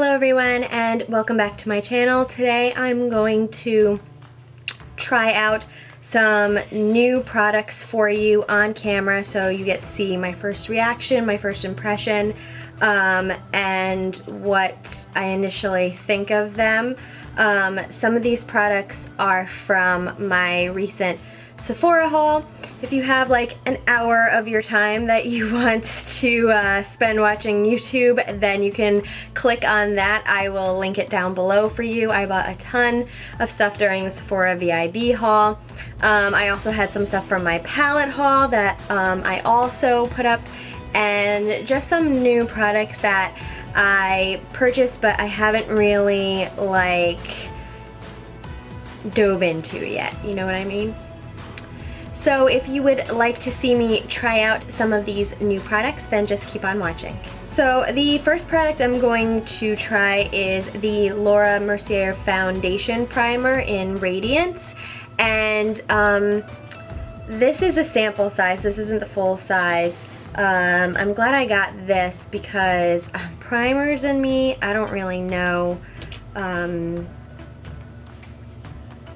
Hello everyone and welcome back to my channel. Today I'm going to try out some new products for you on camera so you get to see my first reaction, my first impression, and what I initially think of them. Some of these products are from my recent Sephora haul. If you have like an hour of your time that you want to spend watching YouTube, then you can click on that. I will link it down below for you. I bought a ton of stuff during the Sephora VIB haul. I also had some stuff from my palette haul that I also put up, and just some new products that I purchased but I haven't really like dove into yet, you know what I mean? So if you would like to see me try out some of these new products, then just keep on watching. So the first product I'm going to try is the Laura Mercier Foundation Primer in Radiance. And this is a sample size, this isn't the full size. I'm glad I got this because primers and me, I don't really know. I'm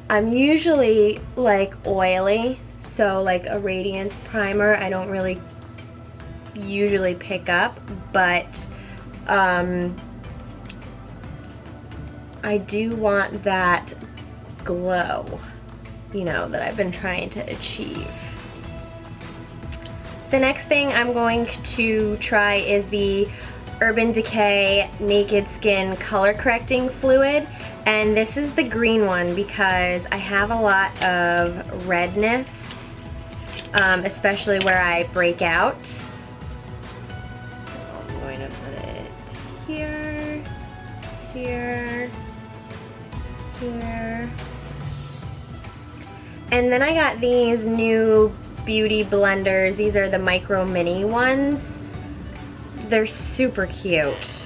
usually like oily. So like a Radiance primer I don't really usually pick up, but I do want that glow, you know, that I've been trying to achieve. The next thing I'm going to try is the Urban Decay Naked Skin Color Correcting Fluid. And this is the green one because I have a lot of redness, especially where I break out. So I'm going to put it here, here, here. And then I got these new beauty blenders. These are the micro mini ones. They're super cute.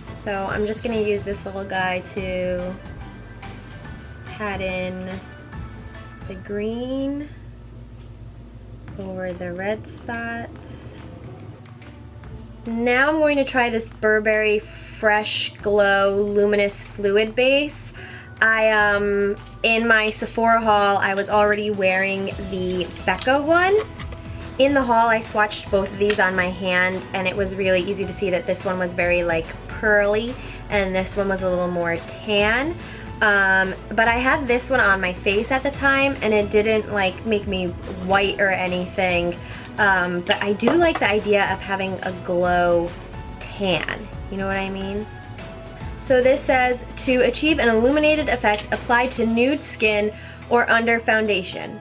So I'm just going to use this little guy to pat in the green over the red spots. Now I'm going to try this Burberry Fresh Glow Luminous Fluid Base. In my Sephora haul, I was already wearing the BECCA one. In the haul, I swatched both of these on my hand, and it was really easy to see that this one was very like pearly and this one was a little more tan. But I had this one on my face at the time and it didn't like make me white or anything. But I do like the idea of having a glow tan, you know what I mean? So this says, to achieve an illuminated effect, apply to nude skin or under foundation.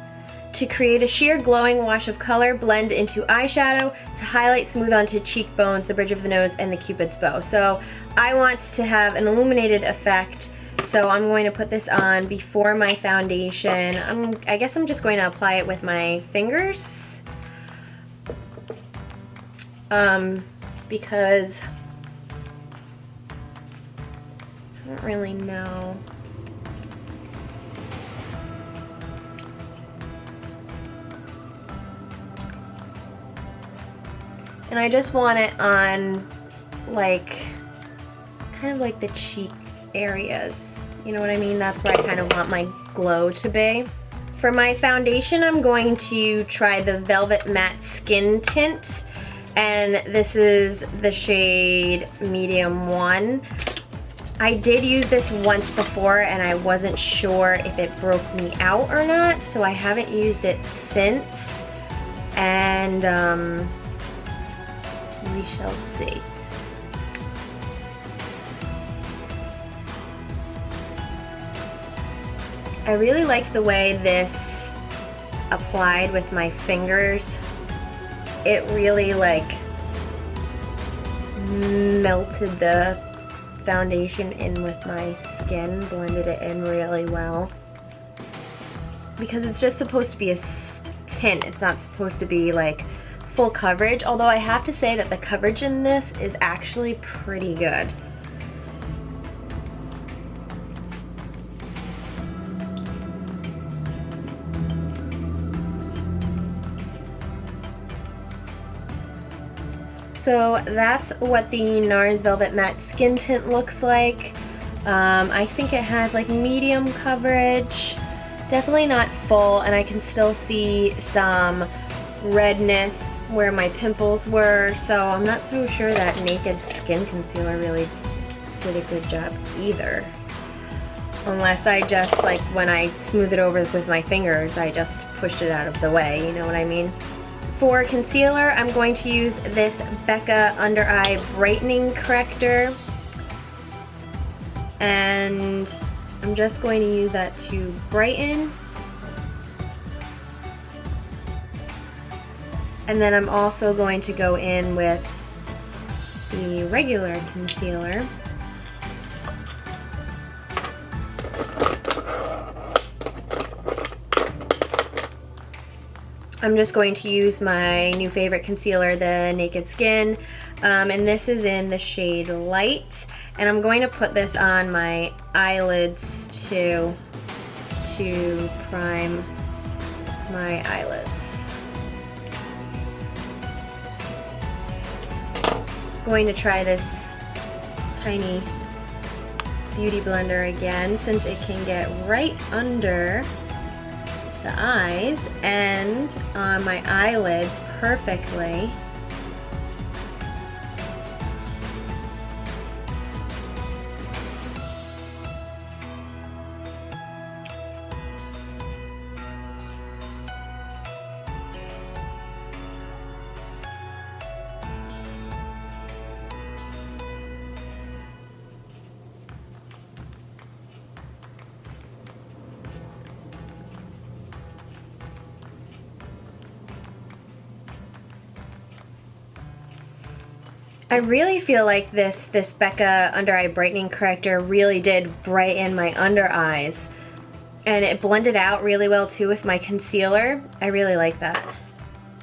To create a sheer glowing wash of color, blend into eyeshadow. To highlight, smooth onto cheekbones, the bridge of the nose, and the cupid's bow. So I want to have an illuminated effect, so I'm going to put this on before my foundation. I guess I'm just going to apply it with my fingers. Because I don't really know. And I just want it on like, kind of like the cheek areas. You know what I mean? That's where I kind of want my glow to be. For my foundation, I'm going to try the Velvet Matte Skin Tint. And this is the shade Medium 1. I did use this once before and I wasn't sure if it broke me out or not. So I haven't used it since. And we shall see. I really liked the way this applied with my fingers. It really like melted the foundation in with my skin, blended it in really well. Because it's just supposed to be a tint, it's not supposed to be like full coverage, although I have to say that the coverage in this is actually pretty good. So that's what the NARS Velvet Matte Skin Tint looks like. I think it has like medium coverage, definitely not full, and I can still see some redness where my pimples were, so I'm not so sure that Naked Skin Concealer really did a good job either. Unless I just, like, when I smooth it over with my fingers, I just pushed it out of the way, you know what I mean? For concealer, I'm going to use this BECCA Under Eye Brightening Corrector. And I'm just going to use that to brighten. And then I'm also going to go in with the regular concealer. I'm just going to use my new favorite concealer, the Naked Skin, and this is in the shade Light. And I'm going to put this on my eyelids too, to prime my eyelids. I'm going to try this tiny beauty blender again, since it can get right under the eyes and on my eyelids perfectly. I really feel like this BECCA Under Eye Brightening Corrector really did brighten my under eyes. And it blended out really well too with my concealer. I really like that.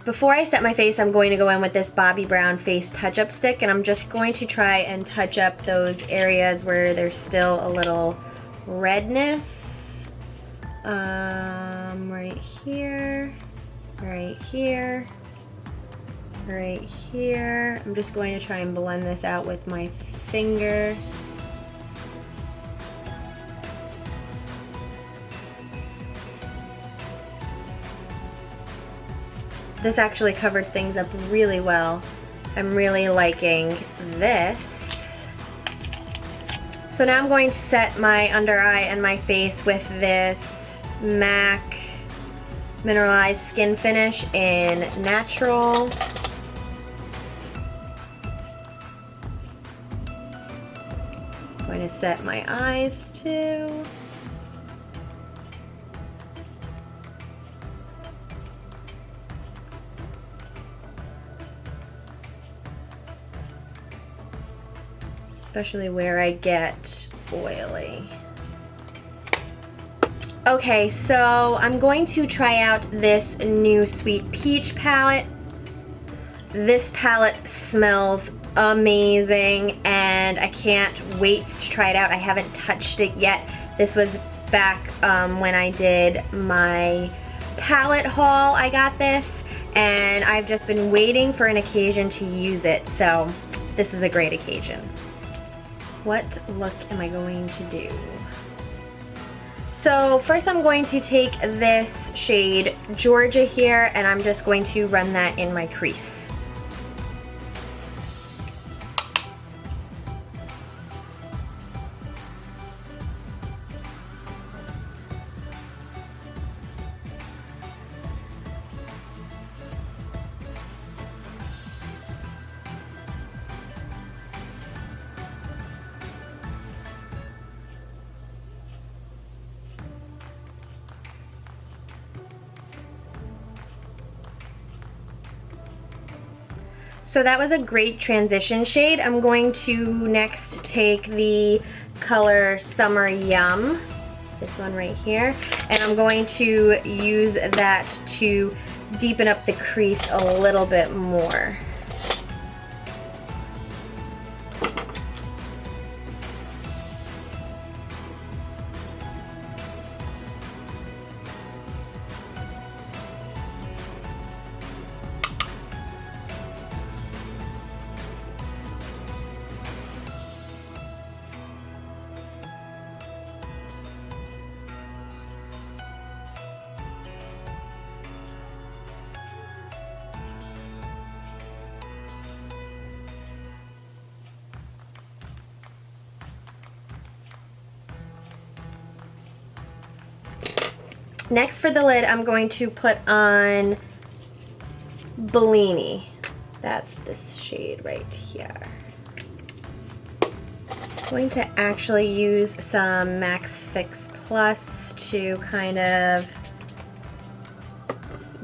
Before I set my face, I'm going to go in with this Bobbi Brown Face Touch-Up Stick, and I'm just going to try and touch up those areas where there's still a little redness. Right here, right here. Right here. I'm just going to try and blend this out with my finger. This actually covered things up really well. I'm really liking this. So now I'm going to set my under eye and my face with this MAC Mineralize Skin Finish in Natural. Going to set my eyes too. Especially where I get oily. Okay, so I'm going to try out this new Sweet Peach palette. This palette smells amazing and I can't wait to try it out. I haven't touched it yet. This was back when I did my palette haul. I got this and I've just been waiting for an occasion to use it, so this is a great occasion. What look am I going to do? So first I'm going to take this shade Georgia here and I'm just going to run that in my crease. So that was a great transition shade. I'm going to next take the color Summer Yum, this one right here, and I'm going to use that to deepen up the crease a little bit more. Next for the lid, I'm going to put on Bellini. That's this shade right here. I'm going to actually use some Max Fix Plus to kind of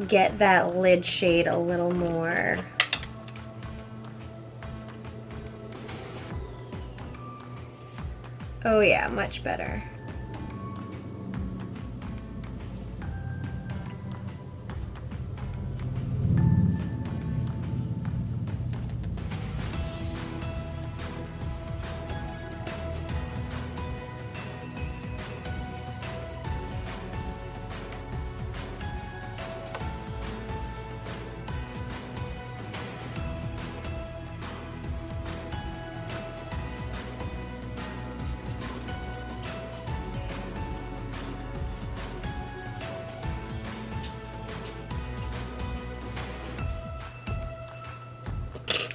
get that lid shade a little more. Oh yeah, much better.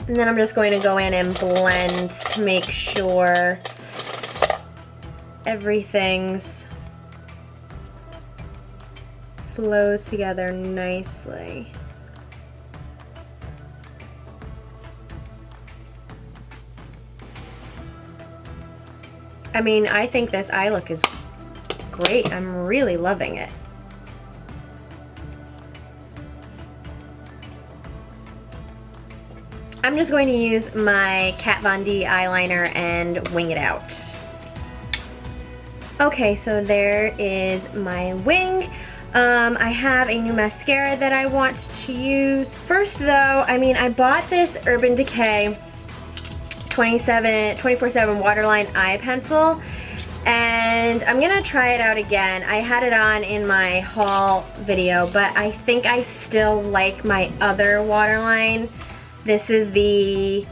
And then I'm just going to go in and blend to make sure everything's flows together nicely. I mean, I think this eye look is great. I'm really loving it. I'm just going to use my Kat Von D eyeliner and wing it out. Okay, so there is my wing. I have a new mascara that I want to use. First though, I mean, I bought this Urban Decay 24/7 Waterline Eye Pencil, and I'm gonna try it out again. I had it on in my haul video, but I think I still like my other waterline. This is the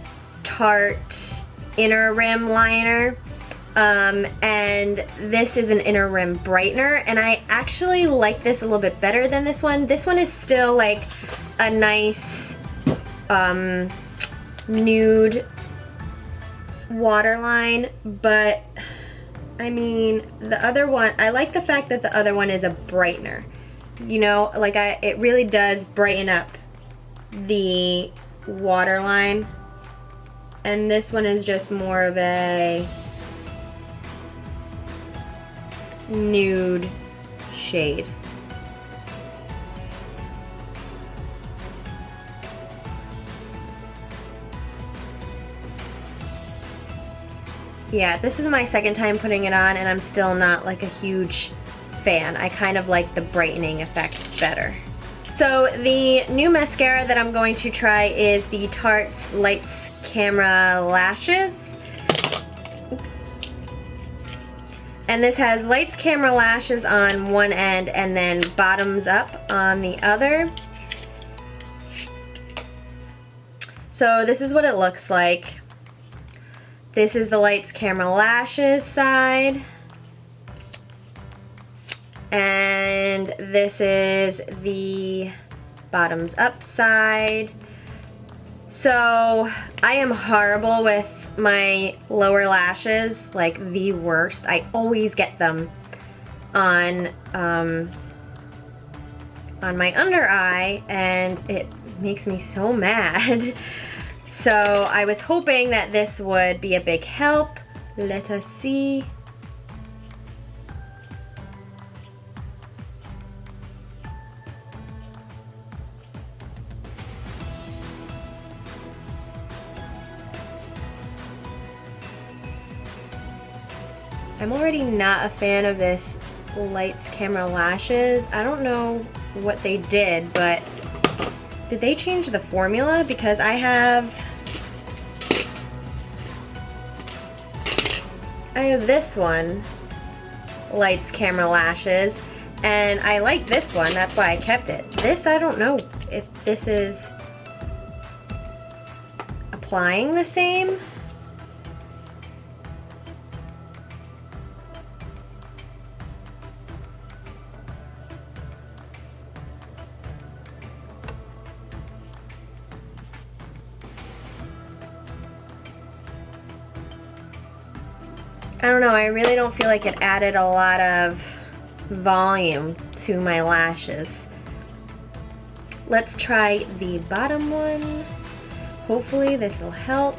Tarte Inner Rim Liner, and this is an Inner Rim Brightener, and I actually like this a little bit better than this one. This one is still like a nice nude waterline, but I mean, the other one, I like the fact that the other one is a brightener. You know, like it really does brighten up the waterline, and this one is just more of a nude shade. Yeah, this is my second time putting it on, and I'm still not like a huge fan. I kind of like the brightening effect better. So the new mascara that I'm going to try is the Tarte's Lights Camera Lashes. Oops. And this has Lights Camera Lashes on one end and then bottoms up on the other. So this is what it looks like. This is the Lights Camera Lashes side. And this is the bottoms up side. So I am horrible with my lower lashes, like the worst. I always get them on my under eye, and it makes me so mad. So I was hoping that this would be a big help. Let us see. I'm already not a fan of this Lights Camera Lashes. I don't know what they did, but did they change the formula? Because I have this one, Lights Camera Lashes, and I like this one. That's why I kept it. This, I don't know if this is applying the same. I don't know, I really don't feel like it added a lot of volume to my lashes. Let's try the bottom one. Hopefully this will help.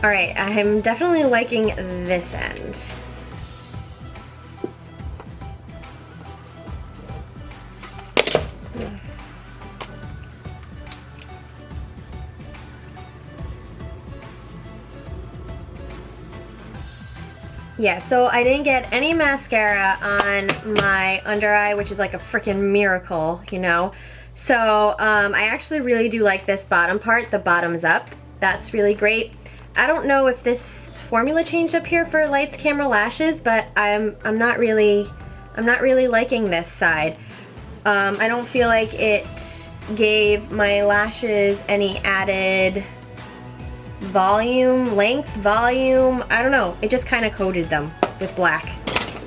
All right, I'm definitely liking this end. Yeah, so I didn't get any mascara on my under eye, which is like a freaking miracle, you know? So I actually really do like this bottom part, the bottoms up. That's really great. I don't know if this formula changed up here for lights, camera, lashes, but I'm not really liking this side. I don't feel like it gave my lashes any added length, volume. I don't know. It just kind of coated them with black.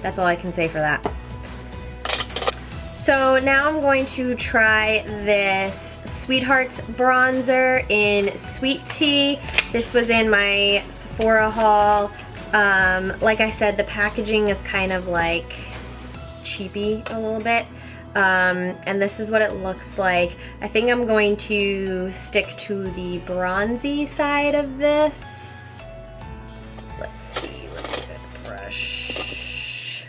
That's all I can say for that. So now I'm going to try this Sweethearts bronzer in Sweet Tea. This was in my Sephora haul. Like I said, the packaging is kind of like cheapy a little bit. And this is what it looks like. I think I'm going to stick to the bronzy side of this. Let's see, let's get a brush.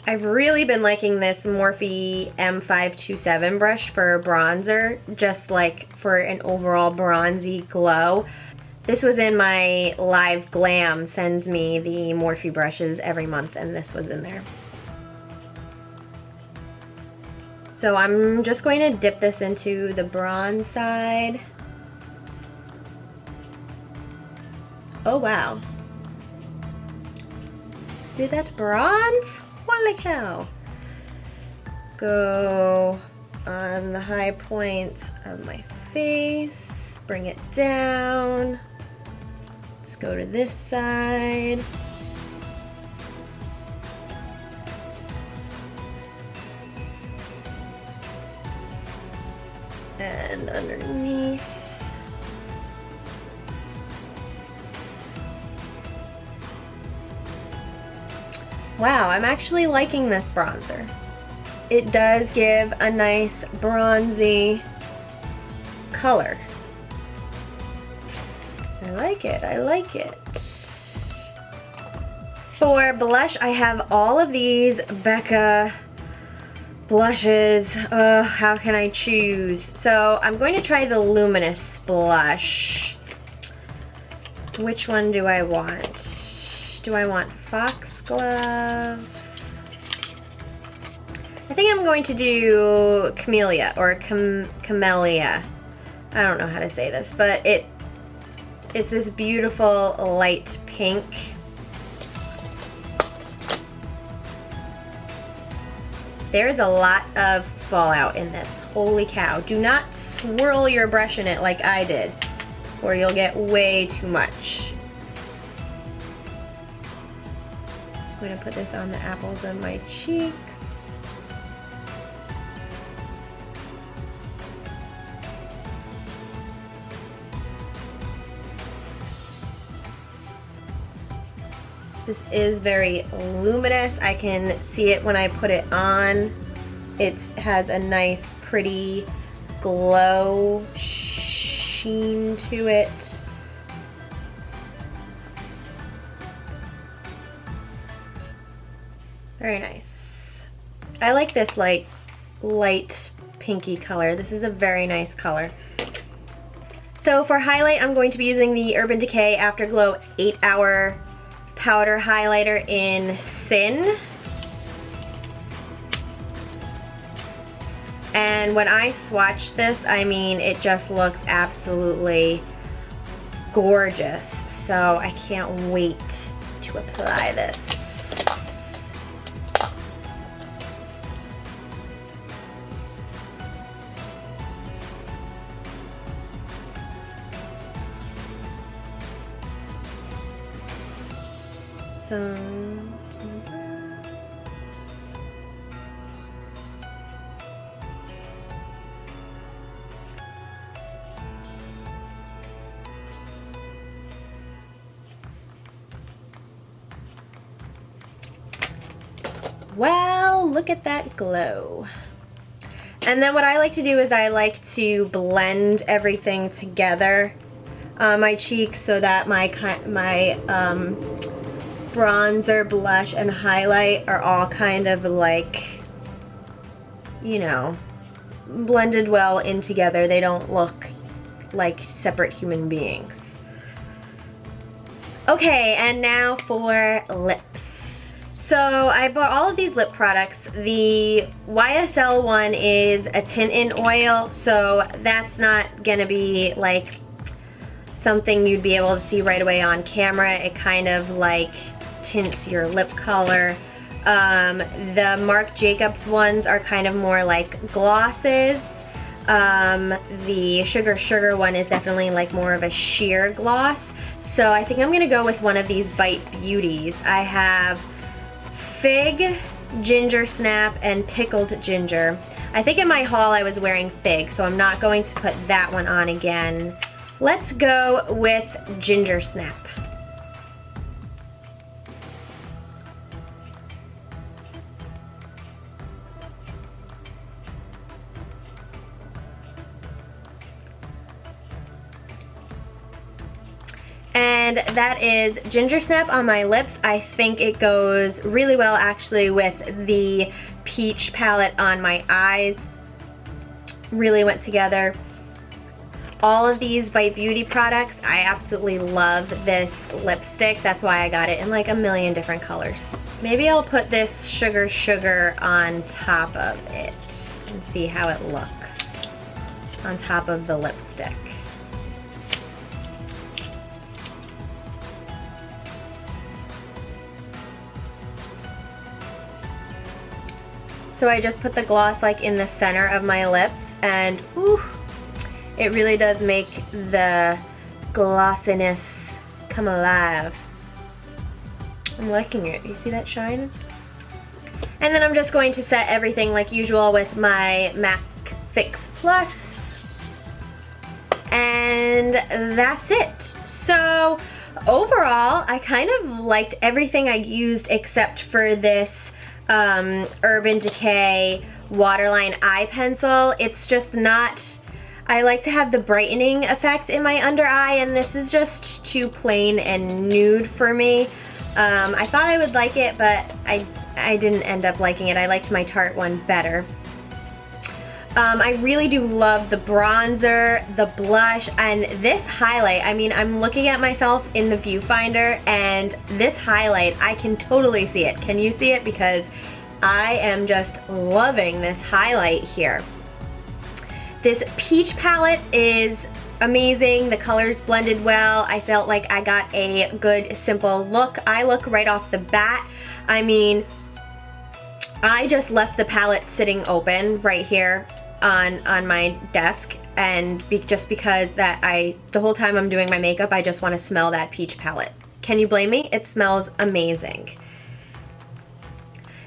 I've really been liking this Morphe M527 brush for bronzer, just like for an overall bronzy glow. This was in my Live Glam, sends me the Morphe brushes every month, and this was in there. So I'm just going to dip this into the bronze side. Oh wow. See that bronze? Holy cow. Go on the high points of my face, bring it down. Let's go to this side. And underneath. Wow, I'm actually liking this bronzer. It does give a nice bronzy color. I like it, I like it. For blush, I have all of these BECCA blushes. How can I choose? So I'm going to try the Luminous blush. Which one do I want? Do I want Foxglove? I think I'm going to do Camellia or Camellia. I don't know how to say this, but it's this beautiful light pink. There's a lot of fallout in this. Holy cow. Do not swirl your brush in it like I did, or you'll get way too much. I'm going to put this on the apples of my cheeks. This is very luminous. I can see it when I put it on. It has a nice, pretty glow sheen to it. Very nice. I like this light pinky color. This is a very nice color. So for highlight, I'm going to be using the Urban Decay Afterglow 8-Hour Powder Highlighter in Sin. And when I swatch this, I mean, it just looks absolutely gorgeous. So I can't wait to apply this. some. Wow, look at that glow. And then what I like to do is I like to blend everything together on my cheeks so that my bronzer, blush, and highlight are all kind of like, you know, blended well in together. They don't look like separate human beings. Okay, and now for lips. So I bought all of these lip products. The YSL one is a tint in oil, so that's not gonna be like something you'd be able to see right away on camera. It kind of like tints your lip color. The Marc Jacobs ones are kind of more like glosses. The Sugar one is definitely like more of a sheer gloss. So I think I'm gonna go with one of these Bite Beauties. I have Fig, Ginger Snap, and Pickled Ginger. I think in my haul I was wearing Fig, so I'm not going to put that one on again. Let's go with Ginger Snap. And that is Ginger Snap on my lips. I think it goes really well actually with the peach palette on my eyes. Really went together. All of these Bite Beauty products, I absolutely love this lipstick. That's why I got it in like a million different colors. Maybe I'll put this Sugar on top of it and see how it looks on top of the lipstick. So I just put the gloss like in the center of my lips, and ooh, it really does make the glossiness come alive. I'm liking it. You see that shine? And then I'm just going to set everything like usual with my MAC Fix Plus. And that's it. So overall, I kind of liked everything I used except for this Urban Decay Waterline Eye Pencil. It's just not, I like to have the brightening effect in my under eye, and this is just too plain and nude for me. I thought I would like it, but I didn't end up liking it. I liked my Tarte one better. I really do love the bronzer, the blush, and this highlight. I mean, I'm looking at myself in the viewfinder, and this highlight, I can totally see it. Can you see it? Because I am just loving this highlight here. This peach palette is amazing. The colors blended well. I felt like I got a good, simple look. I look right off the bat. I mean, I just left the palette sitting open right here on my desk, and just because that the whole time I'm doing my makeup, I just want to smell that peach palette. Can you blame me? It smells amazing.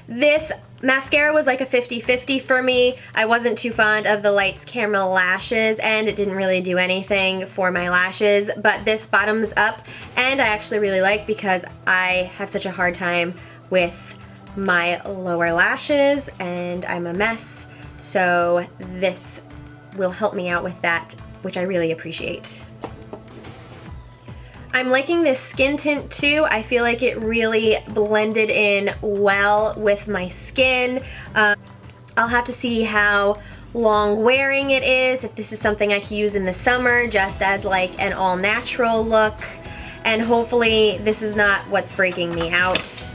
This mascara was like a 50-50 for me. I wasn't too fond of the Lights Camera lashes, and it didn't really do anything for my lashes, but this bottoms up, and I actually really like because I have such a hard time with my lower lashes and I'm a mess. So this will help me out with that, which I really appreciate. I'm liking this skin tint too. I feel like it really blended in well with my skin. I'll have to see how long wearing it is, if this is something I can use in the summer just as like an all natural look, and hopefully this is not what's breaking me out.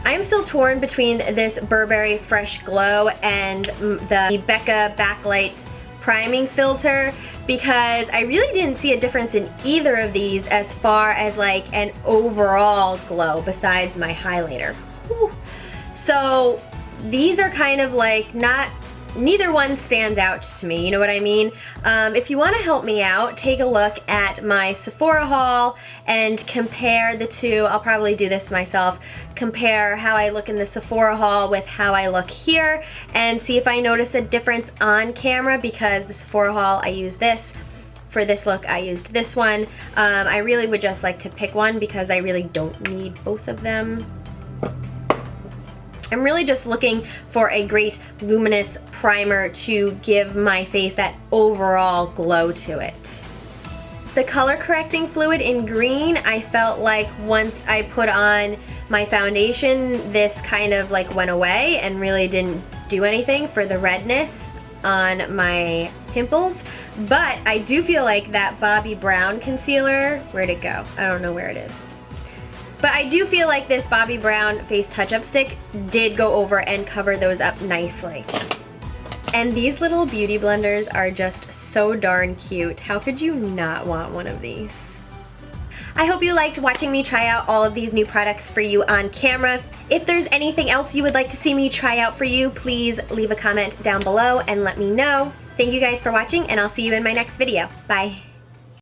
I'm still torn between this Burberry Fresh Glow and the BECCA Backlight Priming Filter, because I really didn't see a difference in either of these as far as like an overall glow besides my highlighter. Whew. So these are kind of like not neither one stands out to me, you know what I mean? If you want to help me out, take a look at my Sephora haul and compare the two. I'll probably do this myself. Compare how I look in the Sephora haul with how I look here and see if I notice a difference on camera, because the Sephora haul I use this. For this look I used this one. I really would just like to pick one because I really don't need both of them. I'm really just looking for a great luminous primer to give my face that overall glow to it. The color correcting fluid in green, I felt like once I put on my foundation, this kind of like went away and really didn't do anything for the redness on my pimples. But I do feel like that Bobbi Brown concealer, where'd it go? I don't know where it is. But I do feel like this Bobbi Brown face touch-up stick did go over and cover those up nicely. And these little beauty blenders are just so darn cute. How could you not want one of these? I hope you liked watching me try out all of these new products for you on camera. If there's anything else you would like to see me try out for you, please leave a comment down below and let me know. Thank you guys for watching, and I'll see you in my next video. Bye.